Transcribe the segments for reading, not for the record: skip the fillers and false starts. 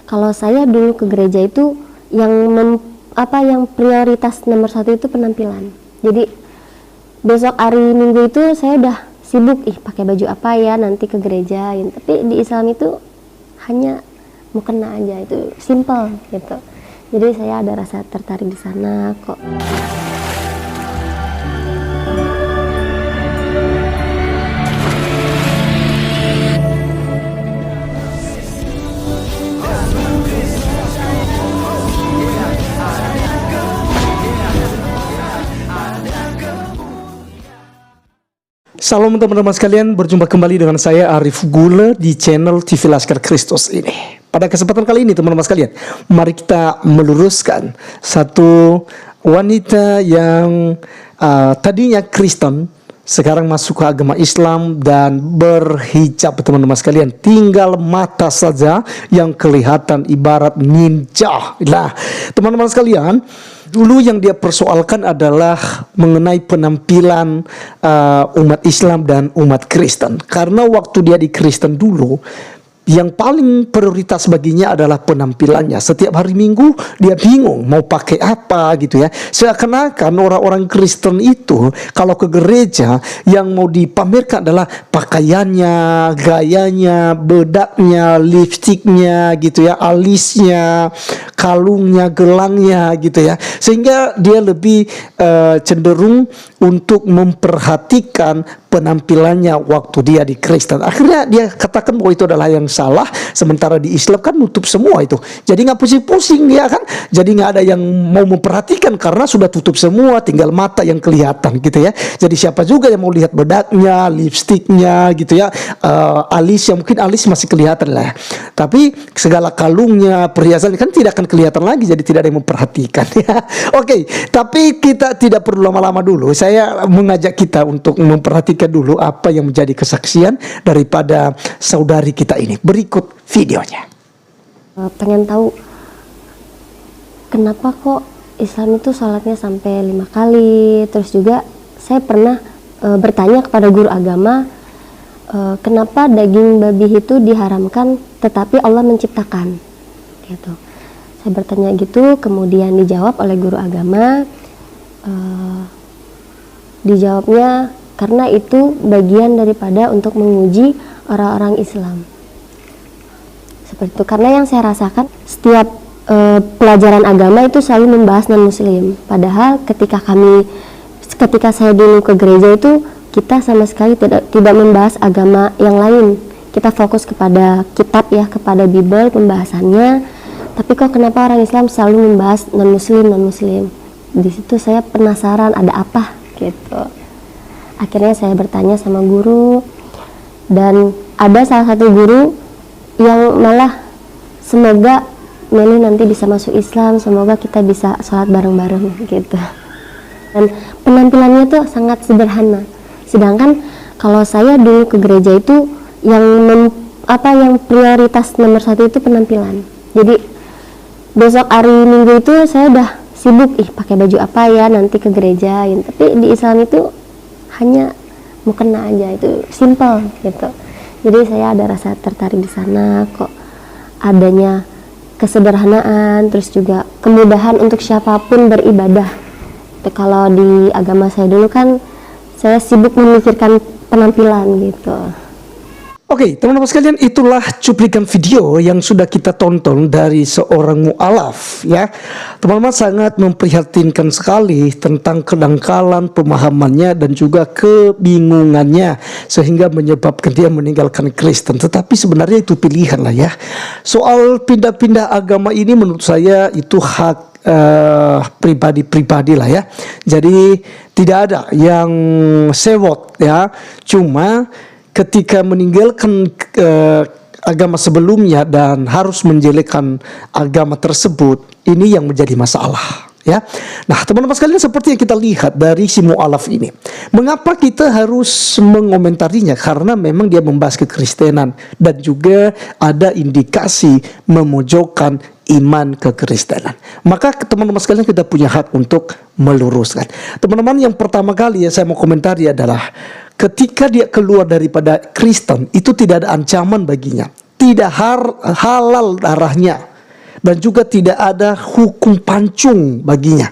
Kalau saya dulu ke gereja itu yang prioritas nomor satu itu penampilan. Jadi besok hari Minggu itu saya udah sibuk pakai baju apa ya nanti ke gereja. Tapi di Islam itu hanya mukena aja, itu simple gitu. Jadi saya ada rasa tertarik di sana kok. Salam teman-teman sekalian, berjumpa kembali dengan saya Arif Gule di channel TV Laskar Kristus ini. Pada kesempatan kali ini teman-teman sekalian, mari kita meluruskan satu wanita yang tadinya Kristen, sekarang masuk ke agama Islam dan berhijab teman-teman sekalian. Tinggal mata saja yang kelihatan ibarat ninja. Nah teman-teman sekalian, dulu yang dia persoalkan adalah mengenai penampilan umat Islam dan umat Kristen. Karena waktu dia di Kristen dulu, yang paling prioritas baginya adalah penampilannya. Setiap hari Minggu dia bingung mau pakai apa gitu ya. Seakan-akan orang-orang Kristen itu kalau ke gereja yang mau dipamerkan adalah pakaiannya, gayanya, bedaknya, lipstiknya gitu ya, alisnya, kalungnya, gelangnya gitu ya. Sehingga dia lebih cenderung untuk memperhatikan penampilannya waktu dia di Kristen. Akhirnya dia katakan bahwa itu adalah yang salah, sementara di Islam kan nutup semua itu. Jadi nggak pusing-pusing ya kan. Jadi nggak ada yang mau memperhatikan karena sudah tutup semua, tinggal mata yang kelihatan gitu ya. Jadi siapa juga yang mau lihat bedaknya, lipstiknya gitu ya, alisnya, mungkin alis masih kelihatan lah ya. Tapi segala kalungnya, perhiasan kan tidak akan kelihatan lagi, jadi tidak ada yang memperhatikan ya. Oke, tapi kita tidak perlu lama-lama dulu. Saya mengajak kita untuk memperhatikan dulu apa yang menjadi kesaksian daripada saudari kita ini. Berikut videonya. Pengen tahu kenapa kok Islam itu sholatnya sampai 5 kali. Terus juga saya pernah bertanya kepada guru agama, kenapa daging babi itu diharamkan tetapi Allah menciptakan gitu. Saya bertanya gitu, kemudian dijawab oleh guru agama, dijawabnya karena itu bagian daripada untuk menguji orang-orang Islam. Seperti itu. Karena yang saya rasakan setiap pelajaran agama itu selalu membahas non-muslim. Padahal ketika saya dulu ke gereja itu kita sama sekali tidak membahas agama yang lain. Kita fokus kepada kitab ya, kepada Bible pembahasannya. Tapi kok kenapa orang Islam selalu membahas non-muslim? Di situ saya penasaran ada apa gitu. Akhirnya saya bertanya sama guru, dan ada salah satu guru yang malah semoga Meli nanti bisa masuk Islam, semoga kita bisa sholat bareng-bareng gitu. Dan penampilannya tuh sangat sederhana. Sedangkan kalau saya dulu ke gereja itu yang prioritas nomor satu itu penampilan. Jadi besok hari Minggu itu saya udah sibuk pakai baju apa ya nanti ke gereja. Tapi di Islam itu hanya mukena aja, itu simple gitu. Jadi saya ada rasa tertarik di sana kok, adanya kesederhanaan, terus juga kemudahan untuk siapapun beribadah. Kalau di agama saya dulu kan saya sibuk memikirkan penampilan gitu. Oke, teman-teman sekalian, itulah cuplikan video yang sudah kita tonton dari seorang mu'alaf ya. Teman-teman sangat memprihatinkan sekali tentang kedangkalan pemahamannya dan juga kebingungannya sehingga menyebabkan dia meninggalkan Kristen. Tetapi sebenarnya itu pilihan lah ya. Soal pindah-pindah agama ini menurut saya itu hak pribadi-pribadi lah ya. Jadi tidak ada yang sewot ya. Cuma ketika meninggalkan agama sebelumnya dan harus menjelekkan agama tersebut, ini yang menjadi masalah ya. Nah teman-teman sekalian, seperti yang kita lihat dari si mu'alaf ini, mengapa kita harus mengomentarinya? Karena memang dia membahas kekristenan dan juga ada indikasi memojokkan iman kekristenan. Maka teman-teman sekalian, kita punya hak untuk meluruskan. Teman-teman, yang pertama kali yang saya mau komentari adalah ketika dia keluar daripada Kristen, itu tidak ada ancaman baginya, tidak halal darahnya dan juga tidak ada hukum pancung baginya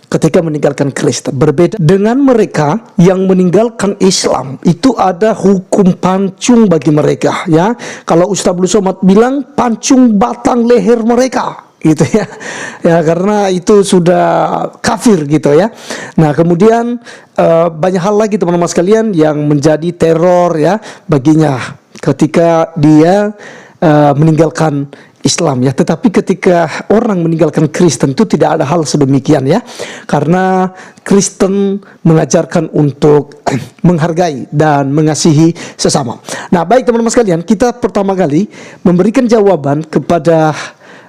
ketika meninggalkan Kristen. Berbeda dengan mereka yang meninggalkan Islam, itu ada hukum pancung bagi mereka, ya. Kalau Ustaz Abdul Somad bilang pancung batang leher mereka, gitu ya. Ya, karena itu sudah kafir gitu ya. Nah, kemudian banyak hal lagi teman-teman sekalian yang menjadi teror ya baginya ketika dia meninggalkan Islam ya. Tetapi ketika orang meninggalkan Kristen itu tidak ada hal sedemikian ya, karena Kristen mengajarkan untuk menghargai dan mengasihi sesama. Nah, baik teman-teman sekalian, kita pertama kali memberikan jawaban kepada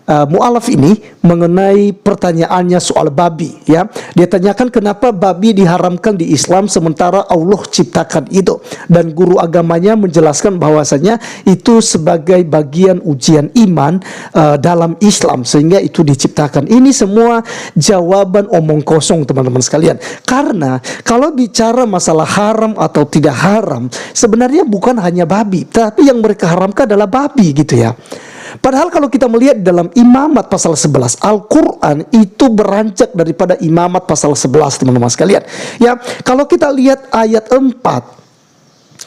mu'alaf ini mengenai pertanyaannya soal babi ya. Dia tanyakan kenapa babi diharamkan di Islam sementara Allah ciptakan itu, dan guru agamanya menjelaskan bahwasanya itu sebagai bagian ujian iman dalam Islam sehingga itu diciptakan. Ini semua jawaban omong kosong teman-teman sekalian, karena kalau bicara masalah haram atau tidak haram sebenarnya bukan hanya babi, tapi yang mereka haramkan adalah babi gitu ya. Padahal kalau kita melihat dalam Imamat pasal 11, Al-Quran itu beranjak daripada Imamat pasal 11 teman-teman sekalian. Ya, kalau kita lihat ayat 4,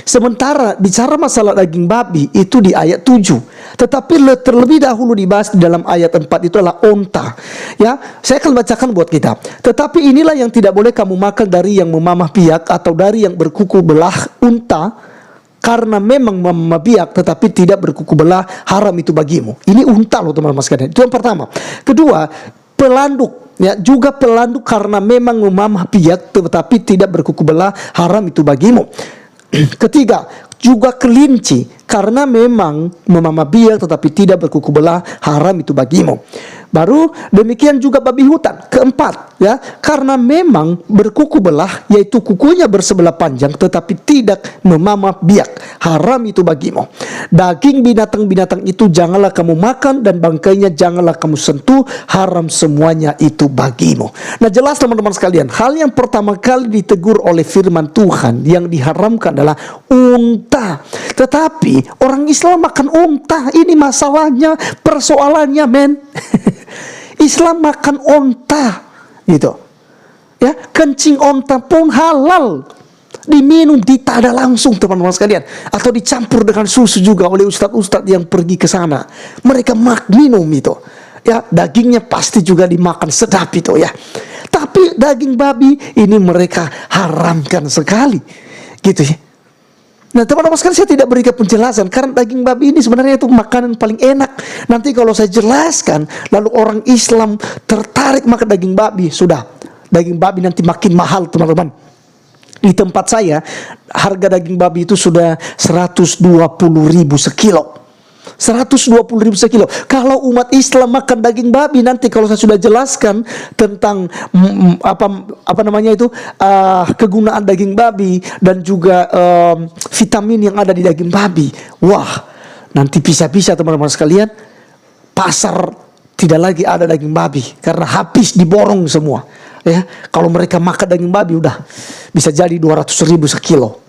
sementara bicara masalah daging babi itu di ayat 7, tetapi terlebih dahulu dibahas di dalam ayat 4 itu adalah onta. Ya, saya akan bacakan buat kita. Tetapi inilah yang tidak boleh kamu makan dari yang memamah biak atau dari yang berkuku belah unta, karena memang memamah biak tetapi tidak berkuku belah, haram itu bagimu. Ini unta loh teman-teman sekalian. Itu yang pertama. Kedua, pelanduk ya, juga pelanduk karena memang memamah biak tetapi tidak berkuku belah, haram itu bagimu. Ketiga, juga kelinci karena memang memamah biak tetapi tidak berkuku belah, haram itu bagimu. Baru demikian juga babi hutan. Keempat ya, karena memang berkuku belah, yaitu kukunya bersebelah panjang tetapi tidak memamah biak, haram itu bagimu. Daging binatang-binatang itu janganlah kamu makan, dan bangkainya janganlah kamu sentuh, haram semuanya itu bagimu. Nah, jelas teman-teman sekalian, hal yang pertama kali ditegur oleh firman Tuhan yang diharamkan adalah unta. Tetapi orang Islam makan unta. Ini masalahnya, persoalannya men. Islam makan onta gitu ya. Kencing onta pun halal diminum, ditada langsung teman-teman sekalian, atau dicampur dengan susu juga oleh ustadz-ustadz yang pergi ke sana. Mereka minum itu ya. Dagingnya pasti juga dimakan, sedap itu ya. Tapi daging babi ini mereka haramkan sekali gitu ya. Nah teman-teman sekalian, saya tidak berikan penjelasan karena daging babi ini sebenarnya itu makanan paling enak. Nanti kalau saya jelaskan lalu orang Islam tertarik makan daging babi, sudah, daging babi nanti makin mahal teman-teman. Di tempat saya harga daging babi itu sudah 120.000 sekilo. 120.000 sekilo. Kalau umat Islam makan daging babi, nanti kalau saya sudah jelaskan tentang apa namanya itu kegunaan daging babi dan juga vitamin yang ada di daging babi, wah, nanti bisa-bisa teman-teman sekalian pasar tidak lagi ada daging babi karena habis diborong semua ya. Kalau mereka makan daging babi udah bisa jadi 200.000 sekilo.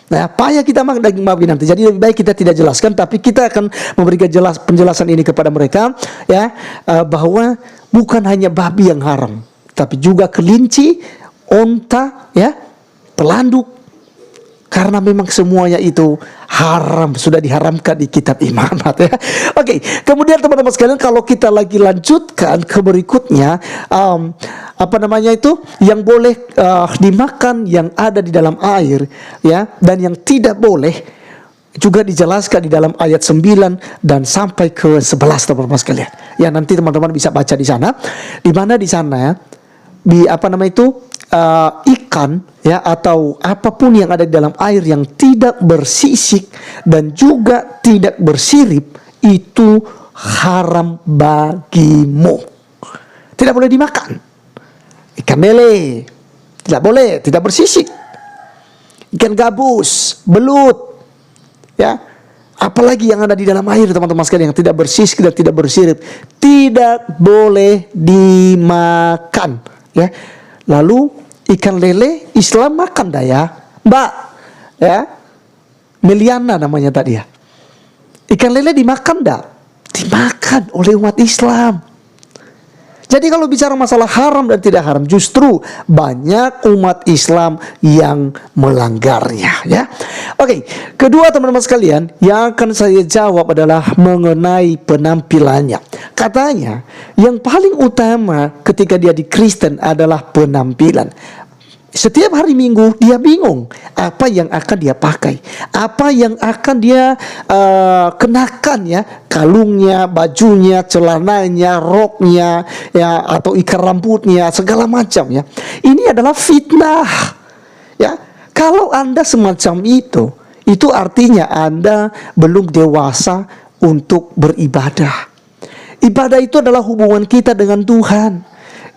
Nah, payah kita makan daging babi nanti. Jadi lebih baik kita tidak jelaskan, tapi kita akan memberikan penjelasan ini kepada mereka ya, bahwa bukan hanya babi yang haram, tapi juga kelinci, onta ya, pelanduk, karena memang semuanya itu haram, sudah diharamkan di kitab Imamat ya. Oke, kemudian teman-teman sekalian, kalau kita lagi lanjutkan ke berikutnya, apa namanya itu, yang boleh dimakan yang ada di dalam air ya, dan yang tidak boleh juga dijelaskan di dalam ayat 9 dan sampai ke 11 teman-teman sekalian. Ya, nanti teman-teman bisa baca di sana, di mana di sana di apa namanya itu ikan ya atau apapun yang ada di dalam air yang tidak bersisik dan juga tidak bersirip itu haram bagimu, tidak boleh dimakan. Ikan lele tidak boleh, tidak bersisik. Ikan gabus, belut ya, apalagi yang ada di dalam air teman-teman sekalian yang tidak bersisik dan tidak bersirip, tidak boleh dimakan ya. Lalu ikan lele Islam makan dah ya, Mbak ya, Meliana namanya tadi ya. Ikan lele dimakan dah dimakan oleh umat Islam. Jadi kalau bicara masalah haram dan tidak haram, justru banyak umat Islam yang melanggarnya, ya. Oke, kedua teman-teman sekalian, yang akan saya jawab adalah mengenai penampilannya. Katanya, yang paling utama ketika dia di Kristen adalah penampilan. Setiap hari Minggu dia bingung apa yang akan dia pakai, apa yang akan dia kenakan, ya, kalungnya, bajunya, celananya, roknya, ya, atau ikat rambutnya, segala macam, ya. Ini adalah fitnah, ya. Kalau Anda semacam itu artinya Anda belum dewasa untuk beribadah. Ibadah itu adalah hubungan kita dengan Tuhan.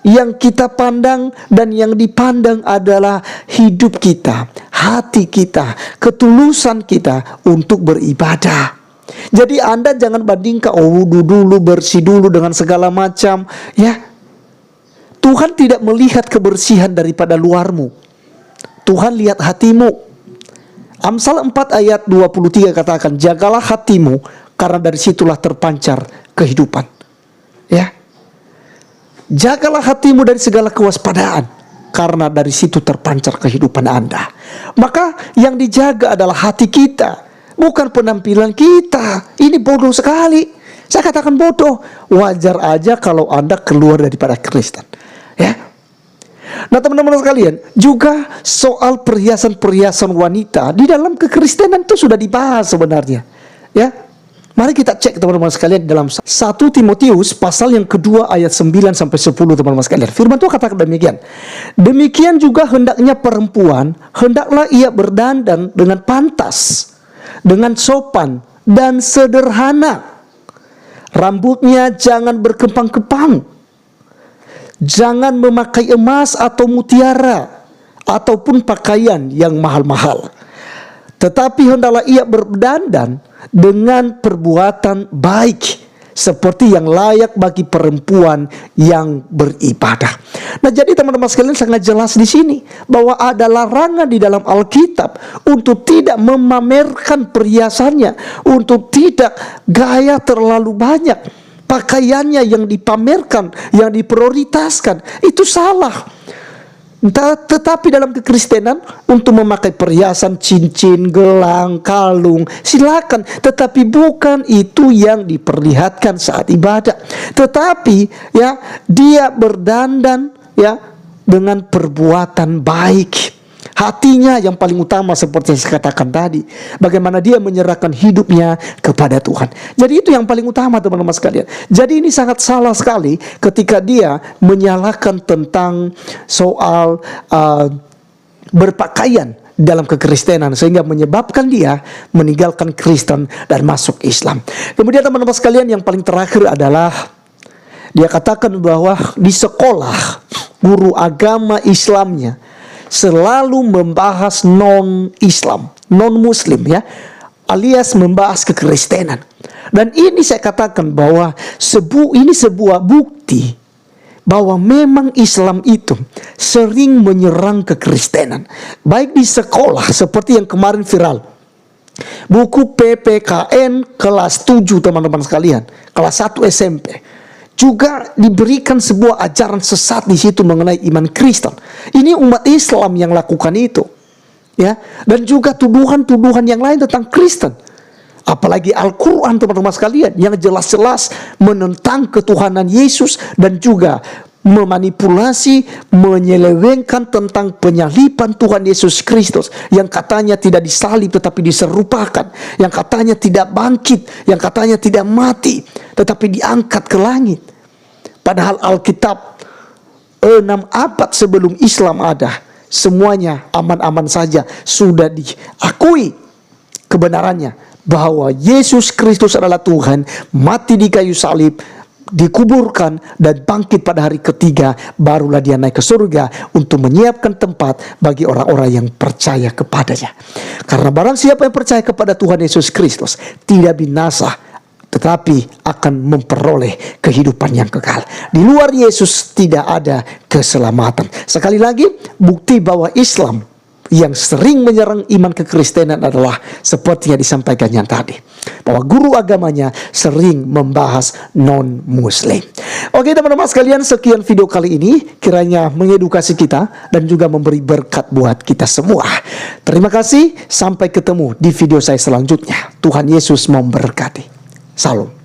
Yang kita pandang dan yang dipandang adalah hidup kita, hati kita, ketulusan kita untuk beribadah. Jadi Anda jangan bandingkan, wudhu dulu, bersih dulu dengan segala macam, ya. Tuhan tidak melihat kebersihan daripada luarmu. Tuhan lihat hatimu. Amsal 4 ayat 23 katakan, jagalah hatimu, karena dari situlah terpancar kehidupan. Ya. Jagalah hatimu dari segala kewaspadaan, karena dari situ terpancar kehidupan Anda. Maka yang dijaga adalah hati kita, bukan penampilan kita. Ini bodoh sekali. Saya katakan bodoh. Wajar aja kalau Anda keluar daripada Kristen, ya. Nah teman-teman sekalian, juga soal perhiasan-perhiasan wanita di dalam kekristenan itu sudah dibahas sebenarnya, ya. Mari kita cek teman-teman sekalian dalam 1 Timotius pasal yang kedua ayat 9 sampai 10 teman-teman sekalian. Firman Tuhan katakan demikian. Demikian juga hendaknya perempuan, hendaklah ia berdandan dengan pantas, dengan sopan dan sederhana. Rambutnya jangan berkepang-kepang. Jangan memakai emas atau mutiara ataupun pakaian yang mahal-mahal. Tetapi hendaklah ia berdandan dengan perbuatan baik, seperti yang layak bagi perempuan yang beribadah. Nah, jadi teman-teman sekalian sangat jelas di sini bahwa ada larangan di dalam Alkitab untuk tidak memamerkan perhiasannya, untuk tidak gaya terlalu banyak. Pakaiannya yang dipamerkan, yang diprioritaskan, itu salah. Tetapi dalam kekristenan untuk memakai perhiasan, cincin, gelang, kalung, silakan. Tetapi bukan itu yang diperlihatkan saat ibadah. Tetapi ya, dia berdandan, ya, dengan perbuatan baik. Hatinya yang paling utama seperti yang saya katakan tadi. Bagaimana dia menyerahkan hidupnya kepada Tuhan. Jadi itu yang paling utama teman-teman sekalian. Jadi ini sangat salah sekali ketika dia menyalahkan tentang soal berpakaian dalam kekristenan, sehingga menyebabkan dia meninggalkan Kristen dan masuk Islam. Kemudian teman-teman sekalian, yang paling terakhir adalah dia katakan bahwa di sekolah guru agama Islamnya selalu membahas non-Islam, non-Muslim, ya, alias membahas kekristenan. Dan ini saya katakan bahwa ini sebuah bukti bahwa memang Islam itu sering menyerang kekristenan, baik di sekolah seperti yang kemarin viral. Buku PPKN kelas 7 teman-teman sekalian, kelas 1 SMP. Juga diberikan sebuah ajaran sesat di situ mengenai iman Kristen. Ini umat Islam yang lakukan itu, ya. Dan juga tuduhan-tuduhan yang lain tentang Kristen. Apalagi Al-Quran teman-teman sekalian, yang jelas-jelas menentang ketuhanan Yesus dan juga memanipulasi, menyelewengkan tentang penyaliban Tuhan Yesus Kristus, yang katanya tidak disalib tetapi diserupakan, yang katanya tidak bangkit, yang katanya tidak mati tetapi diangkat ke langit. Padahal Alkitab 6 abad sebelum Islam ada, semuanya aman-aman saja, sudah diakui kebenarannya bahwa Yesus Kristus adalah Tuhan, mati di kayu salib, dikuburkan dan bangkit pada hari ketiga, barulah dia naik ke surga untuk menyiapkan tempat bagi orang-orang yang percaya kepadanya. Karena barang siapa yang percaya kepada Tuhan Yesus Kristus tidak binasa, tetapi akan memperoleh kehidupan yang kekal. Di luar Yesus tidak ada keselamatan. Sekali lagi, bukti bahwa Islam yang sering menyerang iman kekristenan adalah seperti yang disampaikan yang tadi, bahwa guru agamanya sering membahas non-muslim. Oke teman-teman sekalian, sekian video kali ini, kiranya mengedukasi kita dan juga memberi berkat buat kita semua. Terima kasih, sampai ketemu di video saya selanjutnya. Tuhan Yesus memberkati. Salam.